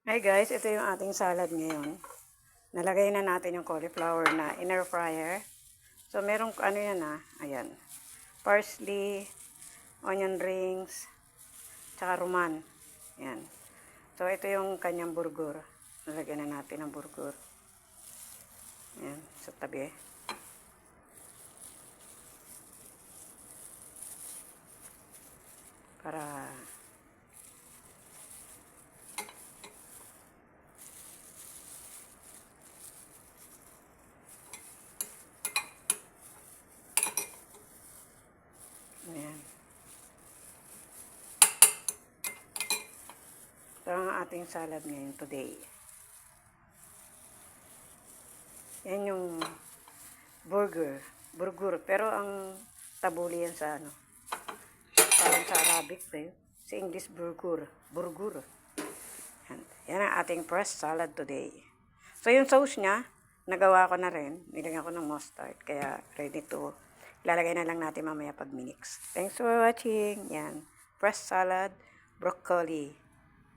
Hi guys, ito yung ating salad ngayon. Nalagay na natin yung cauliflower na in air fryer. So merong ano yan ayan. Parsley, onion rings, tsaka roman. Yan. So ito yung kanyang burger. Nalagyan na natin ang burger. Yan, sa tabi. Para ayan. Ito ang ating salad ngayon today. Yan yung burger. Pero ang tabuli yan sa parang sa Arabic ba yun? Sa English burger. Yan ang ating pressed salad today. So yung sauce niya, nagawa ko na rin. Nilagyan ko ng mustard. Kaya ready to. Ilalagay na lang natin mamaya pag minix. Thanks for watching. Yan. Pressed salad, broccoli.